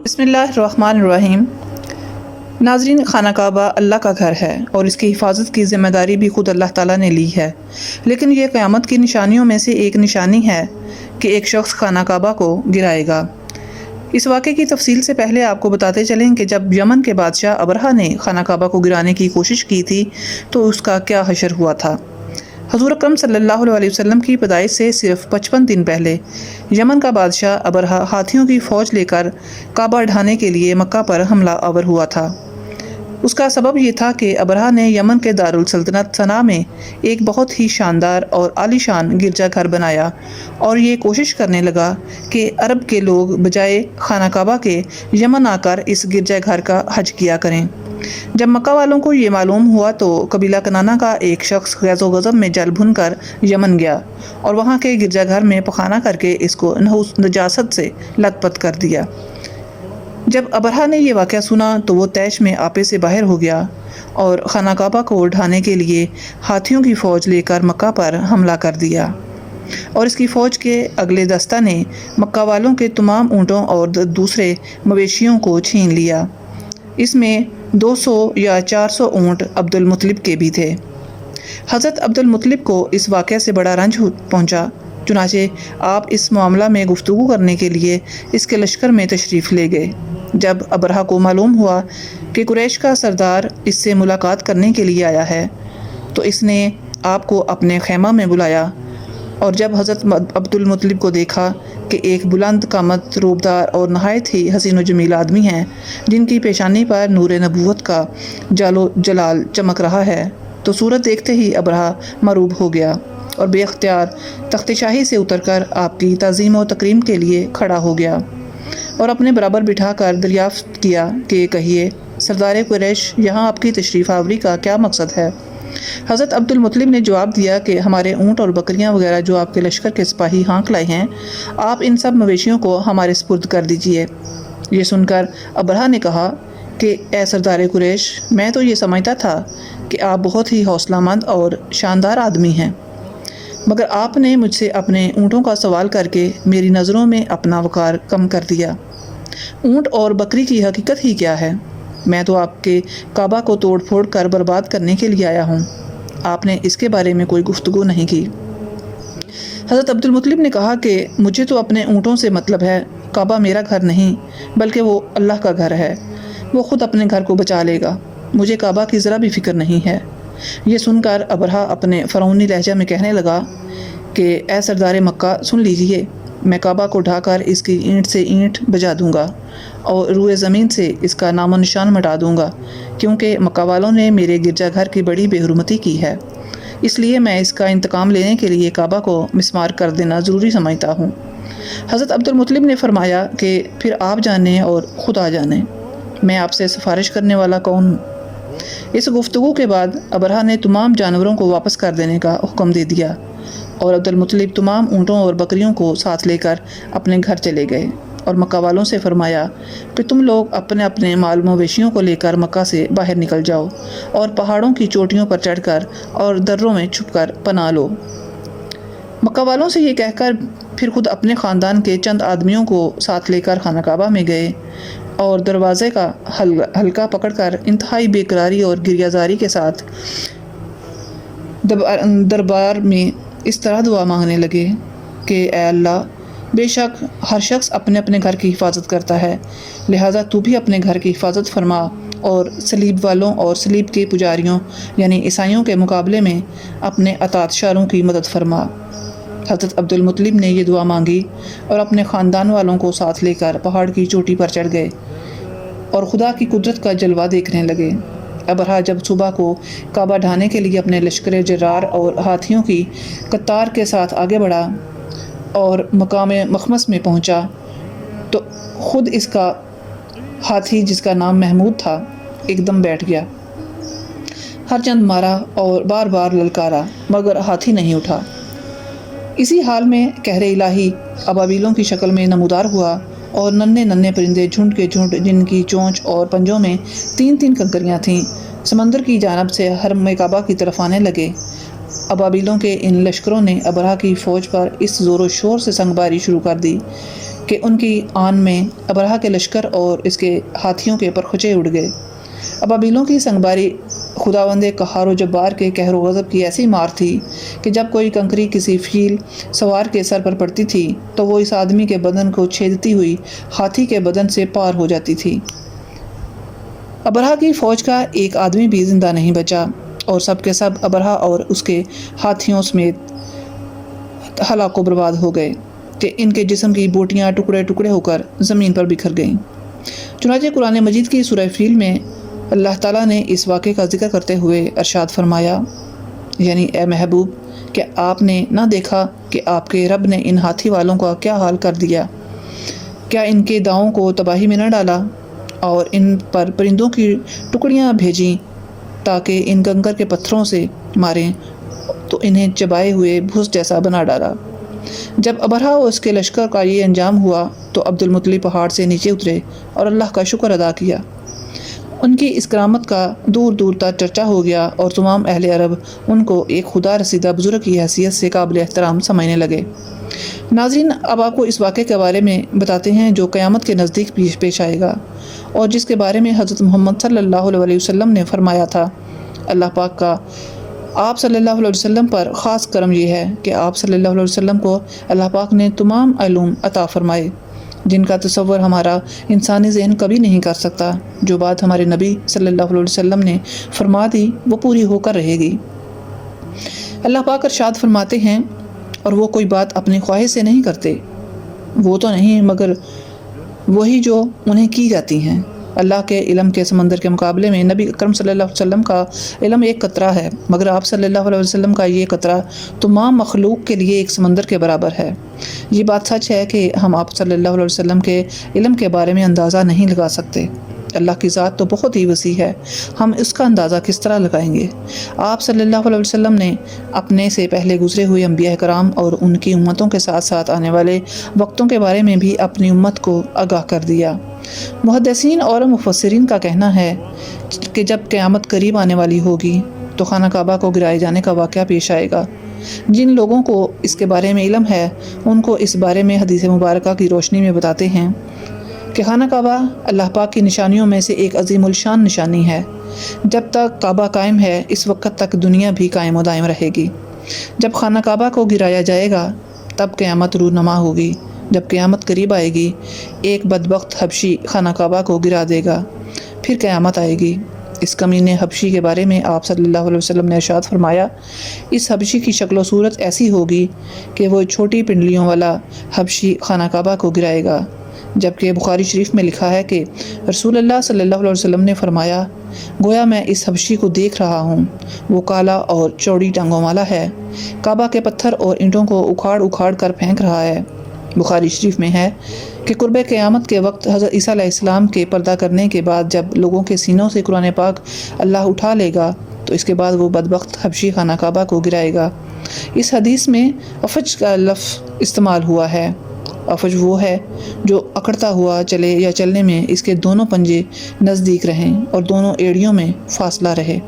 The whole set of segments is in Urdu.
بسم اللہ الرحمن الرحیم۔ ناظرین، خانہ کعبہ اللہ کا گھر ہے اور اس کی حفاظت کی ذمہ داری بھی خود اللہ تعالیٰ نے لی ہے، لیکن یہ قیامت کی نشانیوں میں سے ایک نشانی ہے کہ ایک شخص خانہ کعبہ کو گرائے گا۔ اس واقعے کی تفصیل سے پہلے آپ کو بتاتے چلیں کہ جب یمن کے بادشاہ ابرہہ نے خانہ کعبہ کو گرانے کی کوشش کی تھی تو اس کا کیا حشر ہوا تھا۔ حضور اکرم صلی اللہ علیہ وسلم کی پیدائش سے صرف 55 دن پہلے یمن کا بادشاہ ابرہہ ہاتھیوں کی فوج لے کر کعبہ ڈھانے کے لیے مکہ پر حملہ آور ہوا تھا۔ اس کا سبب یہ تھا کہ ابرہہ نے یمن کے دارالسلطنت صنعا میں ایک بہت ہی شاندار اور عالی شان گرجا گھر بنایا اور یہ کوشش کرنے لگا کہ عرب کے لوگ بجائے خانہ کعبہ کے یمن آ کر اس گرجا گھر کا حج کیا کریں۔ جب مکہ والوں کو یہ معلوم ہوا تو قبیلہ کنانہ کا ایک شخص غیظ و غضب میں جل بھن کر یمن گیا اور وہاں کے گرجا گھر میں پخانہ کر کے اس کو نجاست سے لت پت کر دیا۔ جب ابرہہ نے یہ واقعہ سنا تو وہ طیش میں آپے سے باہر ہو گیا اور خانہ کعبہ کو ڈھانے کے لیے ہاتھیوں کی فوج لے کر مکہ پر حملہ کر دیا، اور اس کی فوج کے اگلے دستہ نے مکہ والوں کے تمام اونٹوں اور دوسرے مویشیوں کو چھین لیا۔ اس میں 200 یا 400 اونٹ عبد المطلب کے بھی تھے۔ حضرت عبد المطلب کو اس واقعے سے بڑا رنج پہنچا، چنانچہ آپ اس معاملہ میں گفتگو کرنے کے لیے اس کے لشکر میں تشریف لے گئے۔ جب ابرہہ کو معلوم ہوا کہ قریش کا سردار اس سے ملاقات کرنے کے لیے آیا ہے تو اس نے آپ کو اپنے خیمہ میں بلایا، اور جب حضرت عبد المطلب کو دیکھا کہ ایک بلند قامت، روبدار اور نہایت ہی حسین و جمیل آدمی ہیں جن کی پیشانی پر نور نبوت کا جلال چمک رہا ہے، تو صورت دیکھتے ہی ابرہہ مروب ہو گیا اور بے اختیار تخت شاہی سے اتر کر آپ کی تعظیم و تکریم کے لیے کھڑا ہو گیا اور اپنے برابر بٹھا کر دریافت کیا کہ کہیے سردار قریش، یہاں آپ کی تشریف آوری کا کیا مقصد ہے؟ حضرت عبد المطلب نے جواب دیا کہ ہمارے اونٹ اور بکریاں وغیرہ جو آپ کے لشکر کے سپاہی ہانک لائے ہیں، آپ ان سب مویشیوں کو ہمارے سپرد کر دیجئے۔ یہ سن کر ابرہہ نے کہا کہ اے سردار قریش، میں تو یہ سمجھتا تھا کہ آپ بہت ہی حوصلہ مند اور شاندار آدمی ہیں، مگر آپ نے مجھ سے اپنے اونٹوں کا سوال کر کے میری نظروں میں اپنا وقار کم کر دیا۔ اونٹ اور بکری کی حقیقت ہی کیا ہے؟ میں تو آپ کے کعبہ کو توڑ پھوڑ کر برباد کرنے کے لیے آیا ہوں، آپ نے اس کے بارے میں کوئی گفتگو نہیں کی۔ حضرت عبد المطلب نے کہا کہ مجھے تو اپنے اونٹوں سے مطلب ہے، کعبہ میرا گھر نہیں بلکہ وہ اللہ کا گھر ہے، وہ خود اپنے گھر کو بچا لے گا، مجھے کعبہ کی ذرا بھی فکر نہیں ہے۔ یہ سن کر ابرہہ اپنے فرعونی لہجہ میں کہنے لگا کہ اے سردار مکہ، سن لیجئے، میں کعبہ کو ڈھا کر اس کی اینٹ سے اینٹ بجا دوں گا اور روئے زمین سے اس کا نام و نشان مٹا دوں گا، کیونکہ مکہ والوں نے میرے گرجا گھر کی بڑی بے حرمتی کی ہے، اس لیے میں اس کا انتقام لینے کے لیے کعبہ کو مسمار کر دینا ضروری سمجھتا ہوں۔ حضرت عبد المطلب نے فرمایا کہ پھر آپ جانیں اور خدا جانیں، میں آپ سے سفارش کرنے والا کون ہوں؟ اس گفتگو کے بعد ابرہہ نے تمام جانوروں کو واپس کر دینے کا حکم دے دیا اور عبد المطلب تمام اونٹوں اور بکریوں کو ساتھ لے کر اپنے گھر چلے گئے اور مکہ والوں سے فرمایا کہ تم لوگ اپنے اپنے مال مویشیوں کو لے کر مکہ سے باہر نکل جاؤ اور پہاڑوں کی چوٹیوں پر چڑھ کر اور دروں میں چھپ کر پناہ لو۔ مکہ والوں سے یہ کہہ کر پھر خود اپنے خاندان کے چند آدمیوں کو ساتھ لے کر خانہ کعبہ میں گئے اور دروازے کا حلقہ پکڑ کر انتہائی بے قراری اور گریہ زاری کے ساتھ دربار میں اس طرح دعا مانگنے لگے کہ اے اللہ، بے شک ہر شخص اپنے اپنے گھر کی حفاظت کرتا ہے، لہٰذا تو بھی اپنے گھر کی حفاظت فرما اور صلیب والوں اور صلیب کے پجاریوں یعنی عیسائیوں کے مقابلے میں اپنے اطاعت شاروں کی مدد فرما۔ حضرت عبد المطلب نے یہ دعا مانگی اور اپنے خاندان والوں کو ساتھ لے کر پہاڑ کی چوٹی پر چڑھ گئے اور خدا کی قدرت کا جلوہ دیکھنے لگے۔ ابرہہ جب صبح کو کعبہ ڈھانے کے لیے اپنے لشکر جرار اور ہاتھیوں کی قطار کے ساتھ آگے بڑھا اور مقام مخمس میں پہنچا تو خود اس کا ہاتھی، جس کا نام محمود تھا، ایک دم بیٹھ گیا، ہر چند مارا اور بار بار للکارا مگر ہاتھی نہیں اٹھا۔ اسی حال میں قہر الہی ابابیلوں کی شکل میں نمودار ہوا اور ننھے ننھے پرندے جھنڈ کے جھنڈ جن کی چونچ اور پنجوں میں 3 کنکریاں تھیں، سمندر کی جانب سے حرم کعبہ کی طرف آنے لگے۔ ابابیلوں کے ان لشکروں نے ابرہہ کی فوج پر اس زور و شور سے سنگباری شروع کر دی کہ ان کی آن میں ابرہہ کے لشکر اور اس کے ہاتھیوں کے پرخچے اڑ گئے۔ ابابیلوں کی سنگباری خداوند قہار و جبار کے قہر و غضب کی ایسی مار تھی کہ جب کوئی کنکری کسی فیل سوار کے سر پر پڑتی تھی تو وہ اس آدمی کے بدن کو چھیدتی ہوئی ہاتھی کے بدن سے پار ہو جاتی تھی۔ ابرہہ کی فوج کا ایک آدمی بھی زندہ نہیں بچا اور سب کے سب ابرہہ اور اس کے ہاتھیوں سمیت ہلاک و برباد ہو گئے کہ ان کے جسم کی بوٹیاں ٹکڑے ٹکڑے ہو کر زمین پر بکھر گئیں۔ چنانچہ قرآن مجید کی سورہ فیل میں اللہ تعالیٰ نے اس واقعے کا ذکر کرتے ہوئے ارشاد فرمایا، یعنی اے محبوب، کہ آپ نے نہ دیکھا کہ آپ کے رب نے ان ہاتھی والوں کا کیا حال کر دیا؟ کیا ان کے داؤں کو تباہی میں نہ ڈالا اور ان پر پرندوں کی ٹکڑیاں بھیجیں تاکہ ان کنکر کے پتھروں سے ماریں تو انہیں چبائے ہوئے بھوس جیسا بنا ڈالا۔ جب ابرہہ اور اس کے لشکر کا یہ انجام ہوا تو عبد المطلب پہاڑ سے نیچے اترے اور اللہ کا شکر ادا کیا۔ ان کی اس کرامت کا دور دور تک چرچا ہو گیا اور تمام اہل عرب ان کو ایک خدا رسیدہ بزرگ کی حیثیت سے قابل احترام سمجھنے لگے۔ ناظرین، اب آپ کو اس واقعے کے بارے میں بتاتے ہیں جو قیامت کے نزدیک پیش آئے گا اور جس کے بارے میں حضرت محمد صلی اللہ علیہ وسلم نے فرمایا تھا۔ اللہ پاک کا آپ صلی اللہ علیہ وسلم پر خاص کرم یہ ہے کہ آپ صلی اللہ علیہ وسلم کو اللہ پاک نے تمام علوم عطا فرمائے جن کا تصور ہمارا انسانی ذہن کبھی نہیں کر سکتا۔ جو بات ہمارے نبی صلی اللہ علیہ وسلم نے فرما دی وہ پوری ہو کر رہے گی۔ اللہ پاک ارشاد فرماتے ہیں، اور وہ کوئی بات اپنی خواہش سے نہیں کرتے، وہ تو نہیں مگر وہی جو انہیں کی جاتی ہیں۔ اللہ کے علم کے سمندر کے مقابلے میں نبی اکرم صلی اللہ علیہ وسلم کا علم ایک قطرہ ہے، مگر آپ صلی اللہ علیہ وسلم کا یہ قطرہ تمام مخلوق کے لیے ایک سمندر کے برابر ہے۔ یہ بات سچ ہے کہ ہم آپ صلی اللہ علیہ وسلم کے علم کے بارے میں اندازہ نہیں لگا سکتے۔ اللہ کی ذات تو بہت ہی وسیع ہے، ہم اس کا اندازہ کس طرح لگائیں گے؟ آپ صلی اللہ علیہ وسلم نے اپنے سے پہلے گزرے ہوئے انبیاء کرام اور ان کی امتوں کے ساتھ ساتھ آنے والے وقتوں کے بارے میں بھی اپنی امت کو آگاہ کر دیا۔ محدثین اور مفسرین کا کہنا ہے کہ جب قیامت قریب آنے والی ہوگی تو خانہ کعبہ کو گرائے جانے کا واقعہ پیش آئے گا۔ جن لوگوں کو اس کے بارے میں علم ہے ان کو اس بارے میں حدیث مبارکہ کی روشنی میں بتاتے ہیں کہ خانہ کعبہ اللہ پاک کی نشانیوں میں سے ایک عظیم الشان نشانی ہے۔ جب تک کعبہ قائم ہے اس وقت تک دنیا بھی قائم و دائم رہے گی۔ جب خانہ کعبہ کو گرایا جائے گا تب قیامت رونما ہوگی۔ جب قیامت قریب آئے گی ایک بدبخت حبشی خانہ کعبہ کو گرا دے گا، پھر قیامت آئے گی۔ اس کمینے حبشی کے بارے میں آپ صلی اللہ علیہ وسلم نے ارشاد فرمایا، اس حبشی کی شکل و صورت ایسی ہوگی کہ وہ چھوٹی پنڈلیوں والا حبشی خانہ کعبہ کو گرائے گا۔ جبکہ بخاری شریف میں لکھا ہے کہ رسول اللہ صلی اللہ علیہ وسلم نے فرمایا، گویا میں اس حبشی کو دیکھ رہا ہوں، وہ کالا اور چوڑی ٹانگوں والا ہے، کعبہ کے پتھر اور اینٹوں کو اکھاڑ اکھاڑ کر پھینک رہا ہے۔ بخاری شریف میں ہے کہ قرب قیامت کے وقت حضرت عیسیٰ علیہ السلام کے پردہ کرنے کے بعد جب لوگوں کے سینوں سے قرآن پاک اللہ اٹھا لے گا تو اس کے بعد وہ بدبخت حبشی خانہ کعبہ کو گرائے گا۔ اس حدیث میں افج کا لفظ استعمال ہوا ہے۔ افج وہ ہے جو اکڑتا ہوا چلے یا چلنے میں اس کے دونوں پنجے نزدیک رہیں اور دونوں ایڑیوں میں فاصلہ رہے۔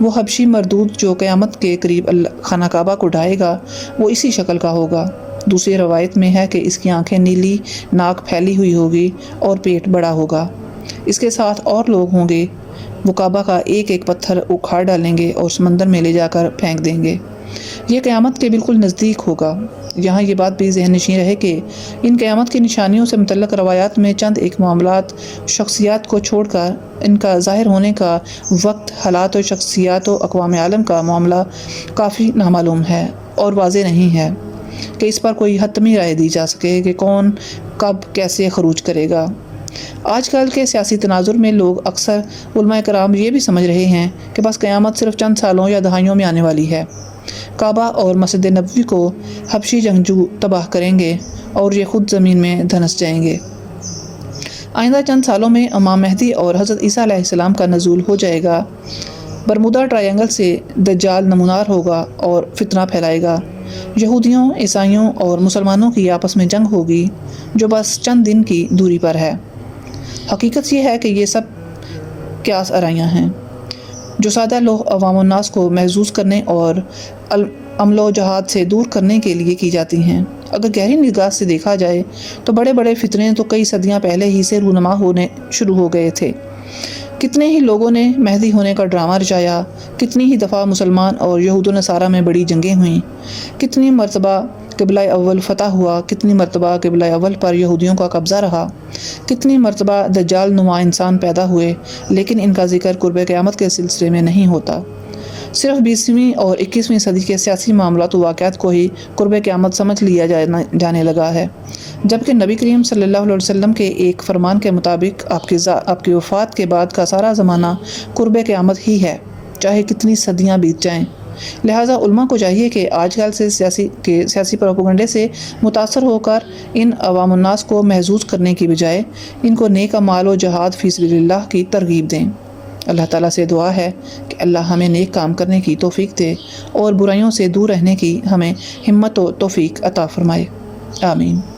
وہ حبشی مردود جو قیامت کے قریب خانہ کعبہ کو ڈھائے گا وہ اسی شکل کا ہوگا۔ دوسری روایت میں ہے کہ اس کی آنکھیں نیلی، ناک پھیلی ہوئی ہوگی اور پیٹ بڑا ہوگا۔ اس کے ساتھ اور لوگ ہوں گے، وہ کعبہ کا ایک ایک پتھر اکھاڑ ڈالیں گے اور سمندر میں لے جا کر پھینک دیں گے۔ یہ قیامت کے بالکل نزدیک ہوگا۔ یہاں یہ بات بھی ذہن نشین رہے کہ ان قیامت کی نشانیوں سے متعلق روایات میں چند ایک معاملات، شخصیات کو چھوڑ کر ان کا ظاہر ہونے کا وقت، حالات و شخصیات و اقوام عالم کا معاملہ کافی نامعلوم ہے اور واضح نہیں ہے کہ اس پر کوئی حتمی رائے دی جا سکے کہ کون کب کیسے خروج کرے گا۔ آج کل کے سیاسی تناظر میں لوگ اکثر علماء کرام یہ بھی سمجھ رہے ہیں کہ بس قیامت صرف چند سالوں یا دہائیوں میں آنے والی ہے۔ کعبہ اور مسجد نبوی کو حبشی جنگجو تباہ کریں گے اور یہ خود زمین میں دھنس جائیں گے۔ آئندہ چند سالوں میں امام مہدی اور حضرت عیسیٰ علیہ السلام کا نزول ہو جائے گا۔ برمودا ٹرائنگل سے دجال نمونار ہوگا اور فتنہ پھیلائے گا۔ یہودیوں، عیسائیوں اور مسلمانوں کی آپس میں جنگ ہوگی جو بس چند دن کی دوری پر ہے۔ حقیقت یہ ہے کہ یہ سب قیاس آرائیاں ہیں جو سادہ لوگ عوام الناس کو محظوظ کرنے اور عمل و جہاد سے دور کرنے کے لیے کی جاتی ہیں۔ اگر گہری نگاہ سے دیکھا جائے تو بڑے بڑے فتنے تو کئی صدیاں پہلے ہی سے رونما ہونے شروع ہو گئے تھے۔ کتنے ہی لوگوں نے مہدی ہونے کا ڈرامہ رچایا، کتنی ہی دفعہ مسلمان اور یہود و نصارہ میں بڑی جنگیں ہوئیں، کتنی مرتبہ قبلہ اول فتح ہوا، کتنی مرتبہ قبلہ اول پر یہودیوں کا قبضہ رہا، کتنی مرتبہ دجال نما انسان پیدا ہوئے، لیکن ان کا ذکر قرب قیامت کے سلسلے میں نہیں ہوتا۔ صرف 20ویں اور 21ویں صدی کے سیاسی معاملات و واقعات کو ہی قرب قیامت سمجھ لیا جانے لگا ہے، جبکہ نبی کریم صلی اللہ علیہ وسلم کے ایک فرمان کے مطابق آپ کی وفات کے بعد کا سارا زمانہ قرب قیامت ہی ہے، چاہے کتنی صدیاں بیت جائیں۔ لہٰذا علماء کو چاہیے کہ آج کل سے سیاسی پروپیگنڈے سے متاثر ہو کر ان عوام الناس کو محظوظ کرنے کی بجائے ان کو نیک اعمال و جہاد فی سبیل اللہ کی ترغیب دیں۔ اللہ تعالیٰ سے دعا ہے کہ اللہ ہمیں نیک کام کرنے کی توفیق دے اور برائیوں سے دور رہنے کی ہمیں ہمت و توفیق عطا فرمائے۔ آمین۔